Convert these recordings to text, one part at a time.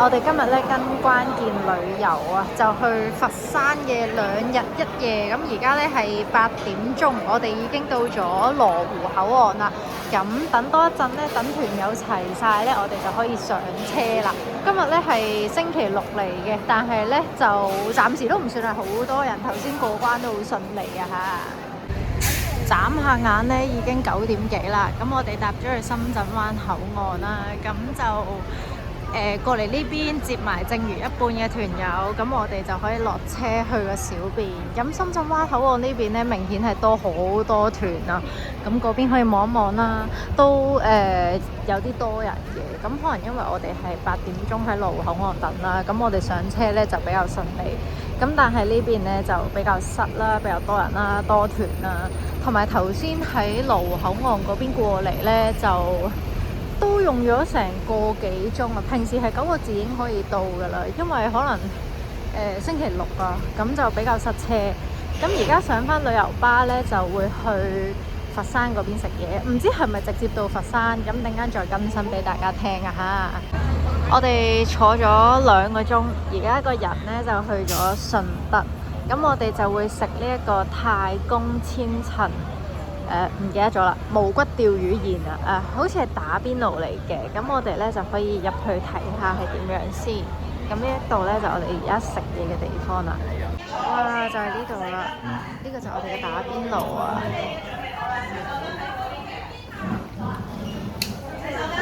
我哋今日咧跟關鍵旅遊啊，就去佛山嘅2日1夜。咁而家咧係8點鐘，我哋已經到咗羅湖口岸啦。咁等多一陣咧，等團友齊晒咧，我哋就可以上車啦。今日咧係星期六嚟嘅，但係咧就暫時都唔算係好多人。頭先過關都好順利啊嚇！眨下眼咧已經9點幾啦。咁我哋搭咗去深圳灣口岸啦，咁就過嚟呢邊接埋剩餘一半嘅團友，咁我哋就可以落車去個小便。咁深圳灣口岸呢邊咧，明顯係多好多團啊！咁嗰邊可以望一望啦，都有啲多人嘅。咁可能因為我哋係8點鐘喺羅湖口岸等啦，咁我哋上車咧就比較順利。咁但係呢邊咧就比較塞啦，比較多人啦，多團啦，同埋頭先喺羅湖口岸嗰邊過嚟咧就都用咗成個幾鐘啊！平時係9個字已經可以到㗎啦，因為可能星期六啊，咁就比較塞車。咁而家上返旅遊巴咧，就會去佛山嗰邊食嘢，唔知係咪直接到佛山？咁陣間再更新俾大家聽啊嚇！我哋坐咗2個鐘，而家個人咧就去咗順德，咁我哋就會食呢一個太公千層。唔記得咗啦，無骨釣魚宴啊！好似係打邊爐嚟嘅，咁我哋咧就可以入去睇下係點樣先。咁呢一度咧就我哋而家食嘢嘅地方啦。哇！就係呢度啦，呢個就係我哋嘅打邊爐啊！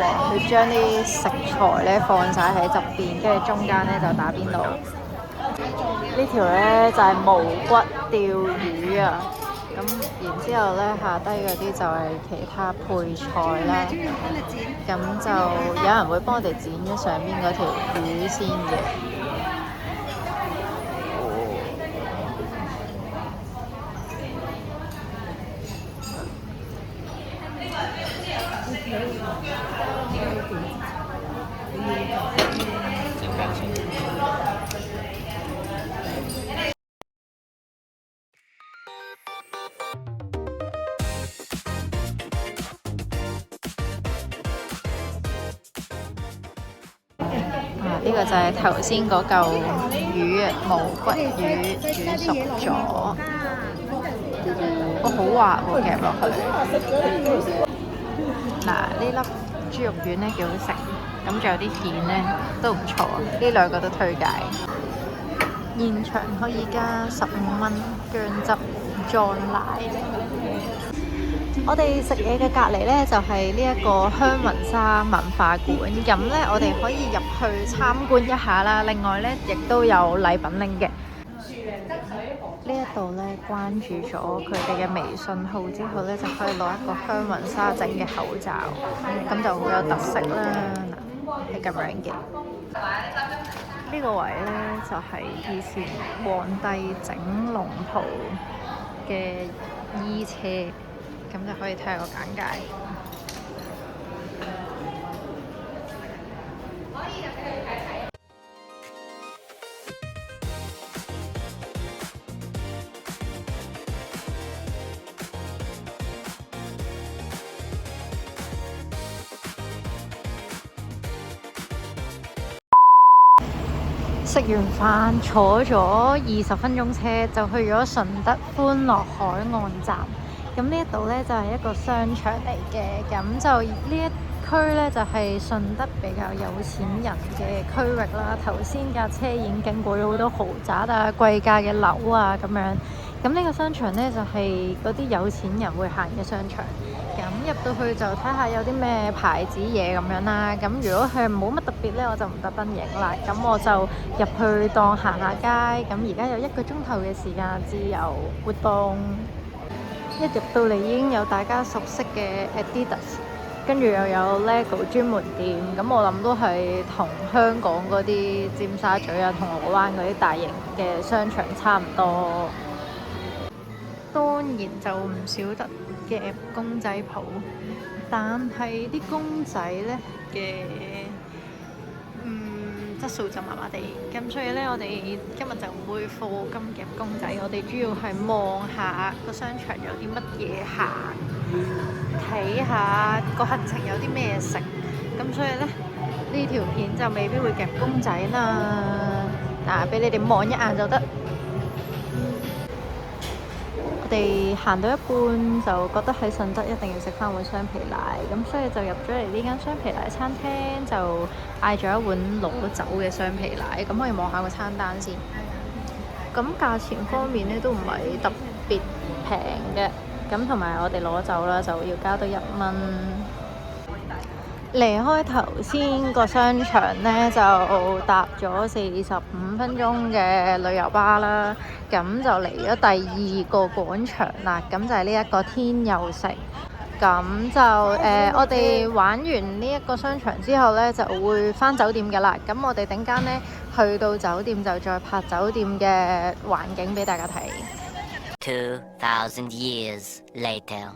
哇！佢將啲食材咧放晒喺側邊，跟住中間咧就打邊爐。呢條咧就係無骨釣魚啊！咁然之後咧，下低嗰啲就係其他配菜啦。咁就有人會幫我哋剪咗上邊嗰條魚先嘅。呢個就係頭先嗰嚿魚啊，無骨魚煮熟咗，好滑喎，夾落去。嗱，呢粒豬肉丸咧幾好食，咁仲有啲蜆咧都唔錯，呢2個都推介。現場可以加15蚊薑汁撞奶。我哋食嘢嘅隔離呢，就係呢一個香雲莎文化館，咁呢，我哋可以入去參觀一下啦。另外呢，亦都有禮品拎嘅。呢一度呢，關注咗佢哋嘅微信號之後呢，就可以攞一個香雲莎整嘅口罩，咁就好有特色啦。嗱，係咁樣嘅。呢個位呢，就係以前皇帝整龍袍嘅衣車。咁就可以睇下個簡介。食完飯坐咗20分鐘車，就去咗順德歡樂海岸站。咁呢一度呢，就係一個商場嚟嘅，咁就呢一區呢，就係順德比較有錢人嘅區域啦。頭先架車已經經過咗好多豪宅啊、貴價嘅樓啊咁樣。咁呢個商場呢，就係嗰啲有錢人會行嘅商場。咁入到去就睇下有啲咩牌子嘢咁樣啦。咁如果係冇乜特別呢，我就唔特登影啦。咁我就入去當行下街。咁而家有1個鐘頭嘅時間自由活動。一入到嚟已經有大家熟悉嘅 Adidas， 跟住又有 LEGO 專門店，咁我諗都係同香港嗰啲尖沙咀啊、銅鑼灣嗰啲大型嘅商場差唔多。當然就唔少得嘅公仔鋪，但係啲公仔呢嘅質素就麻麻地，咁所以呢，我哋今日就唔會課金夾公仔，我哋主要係望下個商場有啲乜嘢行，睇下個行程有啲咩食，咁所以呢，呢條片就未必會夾公仔啦，嗱，俾你哋望一眼就得。我哋行到一半就覺得喺順德一定要食翻碗雙皮奶，咁所以就入咗嚟呢間雙皮奶餐廳，就嗌咗一碗攞走嘅雙皮奶。咁可以望下個餐單先。咁價錢方面咧都唔係特別平嘅，咁同埋我哋攞走啦就要加多1蚊。離開頭先個商場呢，就搭咗45分鐘嘅旅遊巴啦，咁就嚟咗第2個廣場啦，咁就係呢一個天佑城。咁就我哋玩完呢一個商場之後呢，就會返酒店㗎啦。咁我哋陣間呢，去到酒店就再拍酒店嘅環境俾大家睇。2000 years later。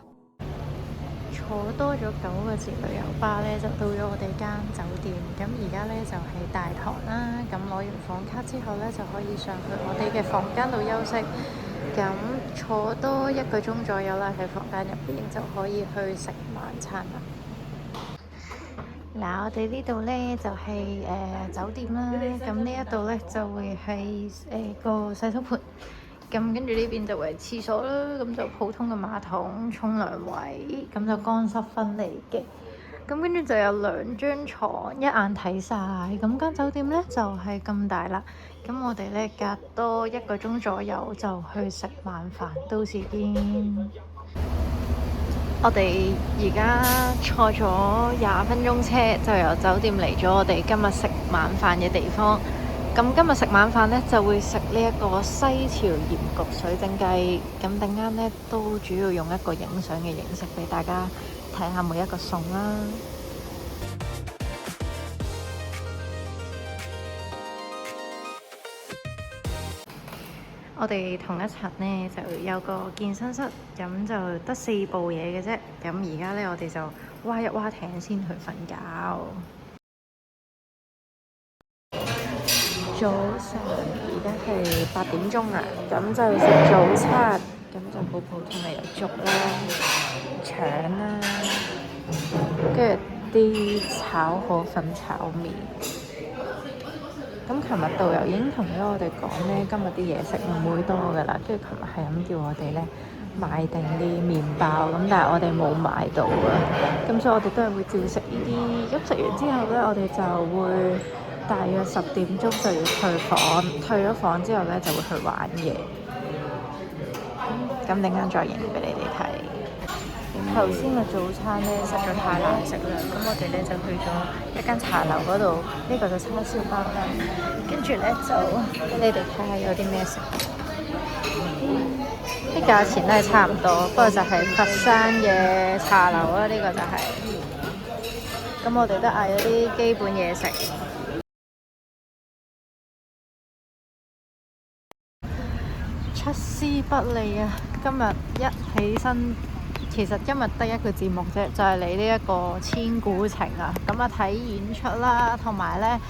坐多咗9個字旅遊巴咧，就到咗我哋間酒店。咁而家咧就係大堂啦。咁攞完房卡之後咧，就可以上去我哋嘅房間度休息。咁坐多1個鐘左右啦，喺房間入邊就可以去食晚餐啦。嗱，我哋呢度咧就係酒店啦。咁呢一度咧就會係個洗手盆。咁跟住呢邊就為廁所啦，咁就普通嘅馬桶、沖涼位，咁就乾濕分離嘅。咁跟住就有2張床，一眼睇晒。咁間酒店呢就係咁大啦。咁我哋呢隔多1個鐘左右就去食晚飯，到時見。我哋而家坐咗20分鐘車，就由酒店嚟咗我哋今日食晚飯嘅地方。咁今日食晚飯呢，就會食呢一個西樵鹽焗水蒸雞。咁陣間呢，都主要用一個影相嘅形式俾大家睇下每一個餸啦。我哋同一層呢，就有個健身室，咁就得4部嘢嘅啫。咁而家呢，我哋就划一划艇先去瞓覺。早晨，而家係8點鐘啦，咁就食早餐，咁就好普通嘅有粥啦、腸啦，跟住啲炒河粉炒麵。咁琴日導遊已經同咗我哋講呢，今日啲嘢食唔會多噶啦，跟住琴日係咁叫我哋呢買定啲麵包，咁但係我哋冇買到啊，咁所以我哋都係會照食呢啲。咁食完之後呢，我哋就會大約10點鐘就要退房，退咗房之後呢，就會去玩嘢。咁陣間再影俾你哋睇。頭先嘅早餐呢，實在太難食啦，咁我哋呢，就去咗一間茶樓嗰度，呢個就叉燒包啦。跟住呢，就俾你哋睇下有啲咩食。啲價錢都係差唔多，不過就係佛山嘅茶樓啦，呢個就係。咁我哋都嗌咗啲基本嘢食。出師不利啊！今日一起身，其實今日得一個節目啫，就係嚟呢一個千古情啊！咁啊睇演出啦，同埋呢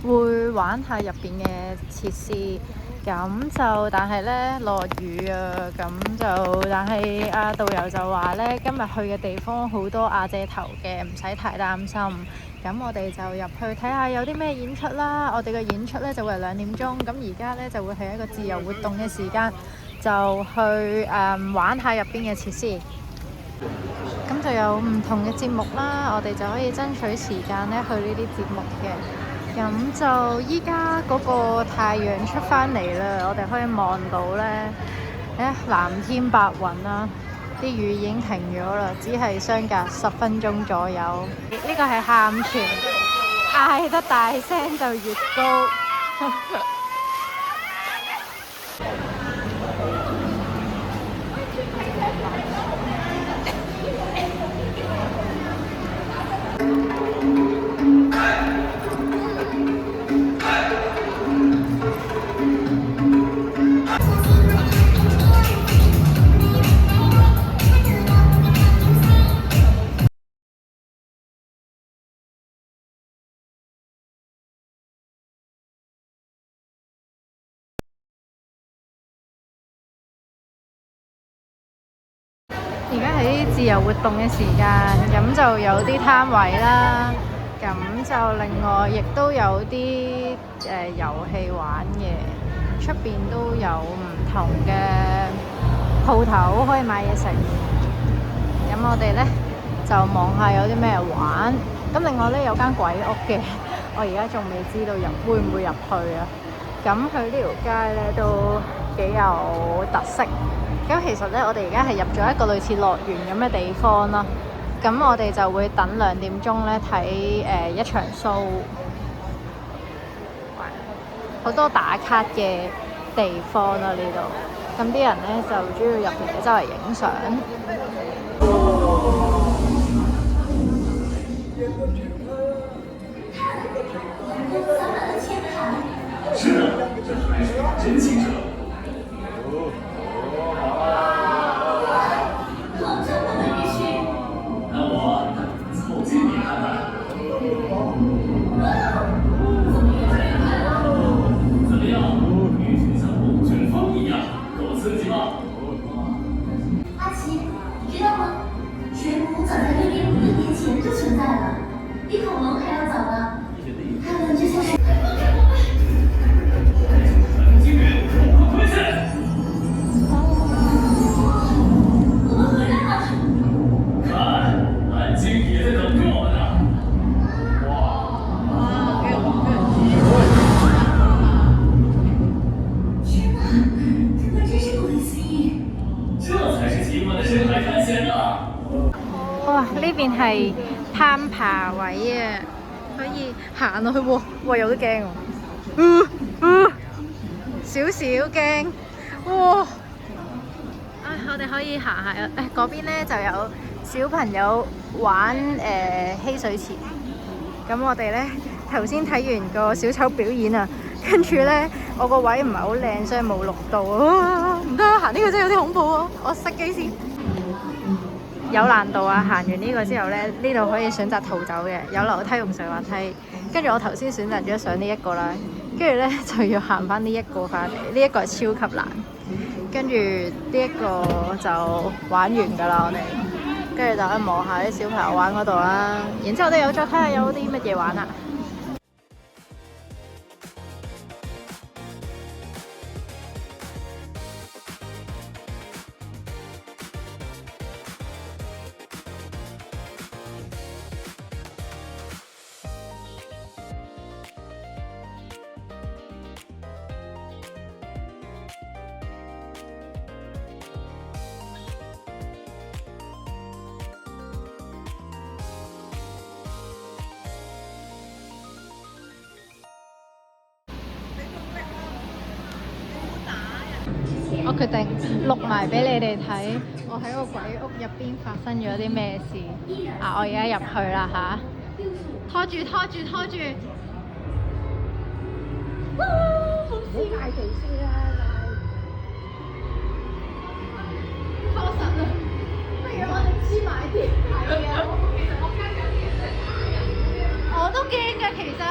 會玩下入邊嘅設施。咁就但係呢落雨啊，咁就但係導遊就話呢，今日去嘅地方好多瓦遮頭嘅，唔使太擔心。咁我哋就入去睇下有啲咩演出啦。我哋嘅演出呢就會係2點鐘，咁而家呢就會係一個自由活動嘅時間，就去玩下入邊嘅設施。咁就有唔同嘅節目啦，我哋就可以爭取時間呢去呢啲節目嘅。咁就依家嗰個太陽出返嚟啦，我哋可以望到呢，藍天白雲啦，啲雨已經停咗啦，只係相隔10分鐘左右。呢個係喊泉，嗌得大聲就越高。而家係啲自由活動嘅時間，咁就有啲攤位啦。咁咁就另外亦都有啲遊戲玩嘅，出邊都有唔同嘅鋪頭可以買嘢食。咁我哋呢就望下有啲咩玩。咁另外呢，有間鬼屋嘅，我而家仲未知道會唔會入去啊。咁去呢條街呢都幾有特色。咁其實呢，我哋而家係入咗一個類似樂園咁嘅地方啦。咁我哋就會等2點鐘呢睇一場 show，好多打卡嘅地方啦呢度。咁啲人呢就主要入嚟周圍影相。是的，这还是真清澈。那我凑近点看看。怎么样？玉雪像龙卷风一样，够刺激吗？阿奇，你知道吗？水母早在6.5亿年前就存在了，比恐龙还要早呢。它们就像是。哇！呢邊係攀爬位啊，可以行落去喎。哇！有啲驚喎，少少驚。哇！我哋可以行下啊。嗰邊呢就有小朋友玩嬉水池。咁我哋呢頭先睇完個小丑表演啊，跟住呢我個位唔係好靚，所以冇錄到啊。唔得，行呢個真係有啲恐怖啊！我熄機先。有難度啊！行完呢個之後呢，呢度可以選擇逃走嘅，有樓梯同上滑梯。跟住我頭先選擇咗上呢一個啦，跟住呢就要行翻呢一個翻嚟，呢一個係超級難。跟住呢一個就玩完㗎啦，我哋跟住就去望下啲小朋友玩嗰度啦。然之後我哋又再睇下有啲乜嘢玩啊！我決定錄埋俾你哋睇，我喺個鬼屋入邊發生咗啲咩事。我而家入去啦嚇，拖住！冇事，嗌地先啦，拖實啦，不如我哋黐埋啲。係啊，其實我驚有啲嘢真係打人。我都驚㗎，其實。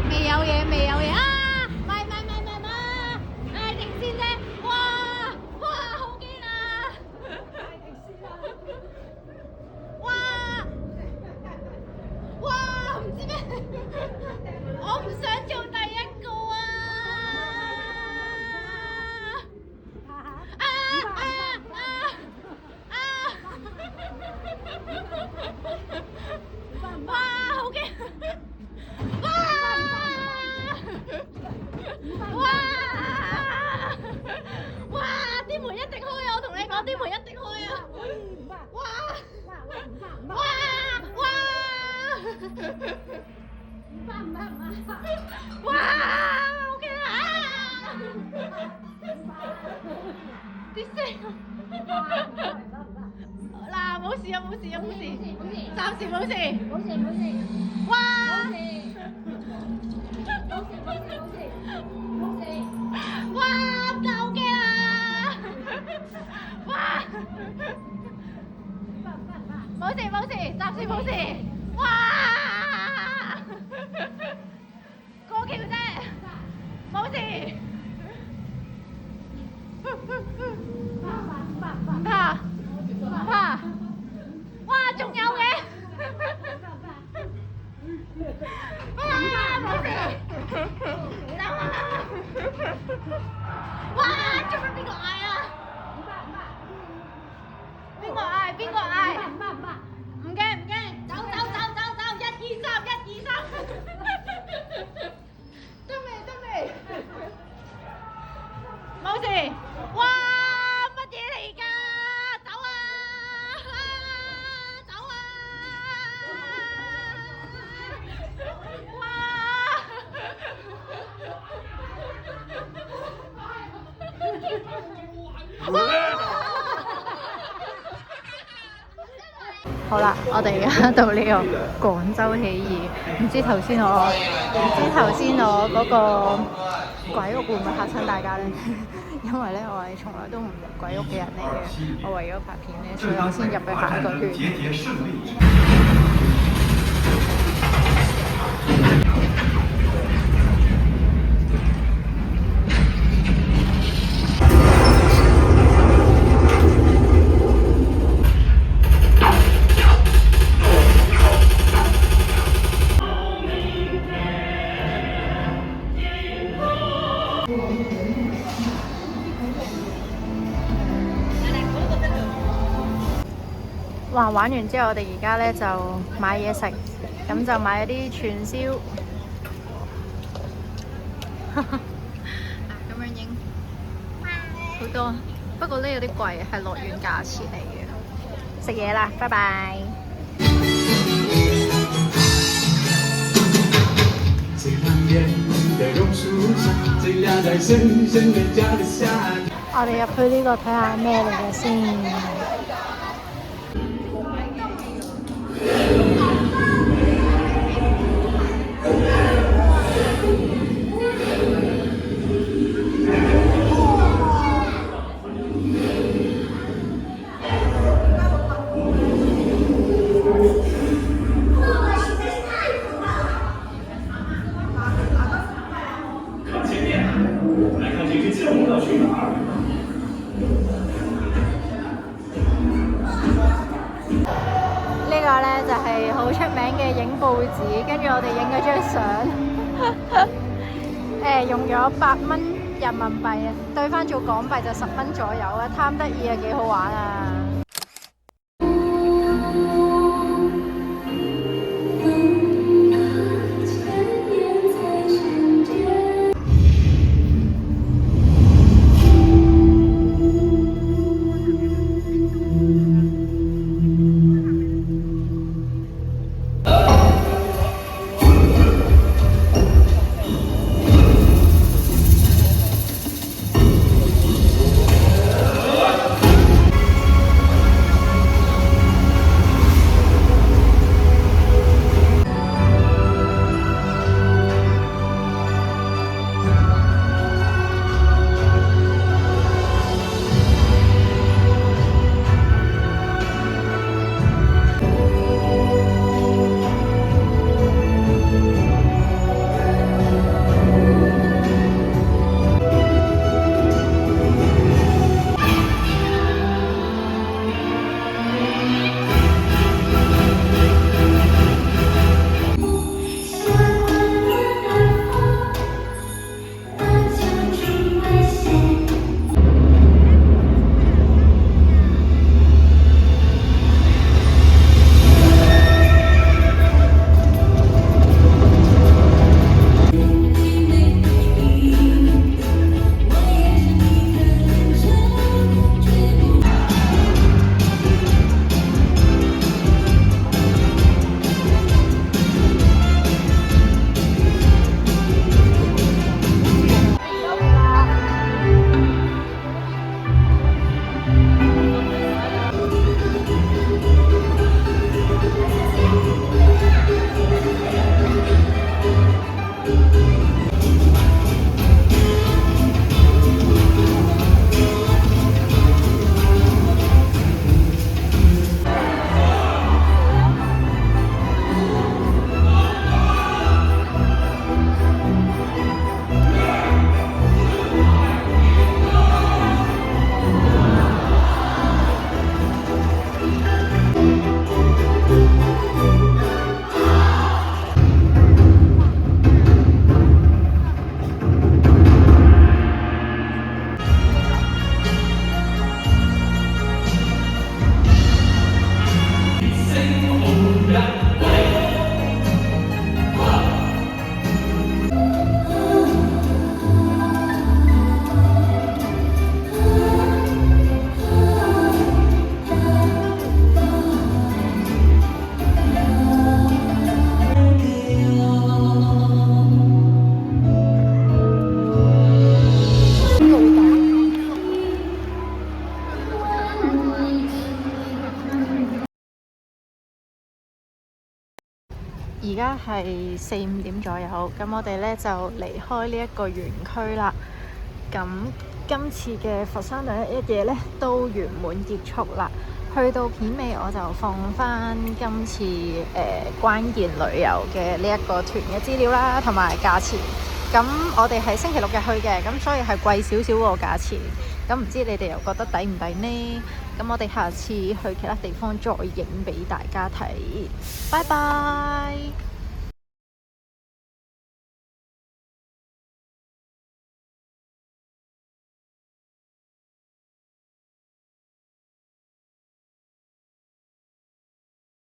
未有嘢啊！咪，停先啫！哇，好驚啊！哇，唔知咩，我唔想做第一個啊！哇，好驚！哇！啲門一定開啊！我同你講，啲門一定開啊！哇！好驚啊！啲聲嗱，冇事，暫時冇事。哇！哇！真係好驚啊！哇！冇事，暫時冇事。哇！過橋啫，冇事。唔怕。做乜邊個嗌啊？邊個嗌？邊個嗌？唔驚唔驚，走走走走走，1、2、3，1、2、3，得未得未？冇事。哇！乜嘢嚟㗎？走啊！走啊！好啦，我哋而家到呢個廣州起義，唔知頭先我嗰個鬼屋會唔會嚇親大家呢？因為咧，我係從來都唔入鬼屋嘅人嚟嘅，我為咗拍片咧，所以我先入去行一個圈。哇！玩完之後，我哋而家咧就買嘢食，咁就買咗啲串燒。咁樣影好多，不過呢有啲貴，係樂園價錢嚟嘅。食嘢啦，拜拜。我哋入去呢個睇下咩嚟嘅先。呢個呢就係好出名嘅影報紙，跟住我哋影咗張相，用咗8蚊人民幣啊，兌翻做港幣就10蚊左右啊，貪得意啊，幾好玩啊！而家係4-5點左右，咁我哋咧就離開呢一個園區啦。咁今次嘅佛山兩日一夜咧都圓滿結束啦。去到片尾我就放翻今次關鍵旅遊嘅呢一個團嘅資料啦，同埋價錢。咁我哋係星期六日去嘅，咁所以係貴少少個價錢。咁唔知你哋又覺得抵唔抵呢？咁我哋下次去其他地方再影俾大家睇。拜拜。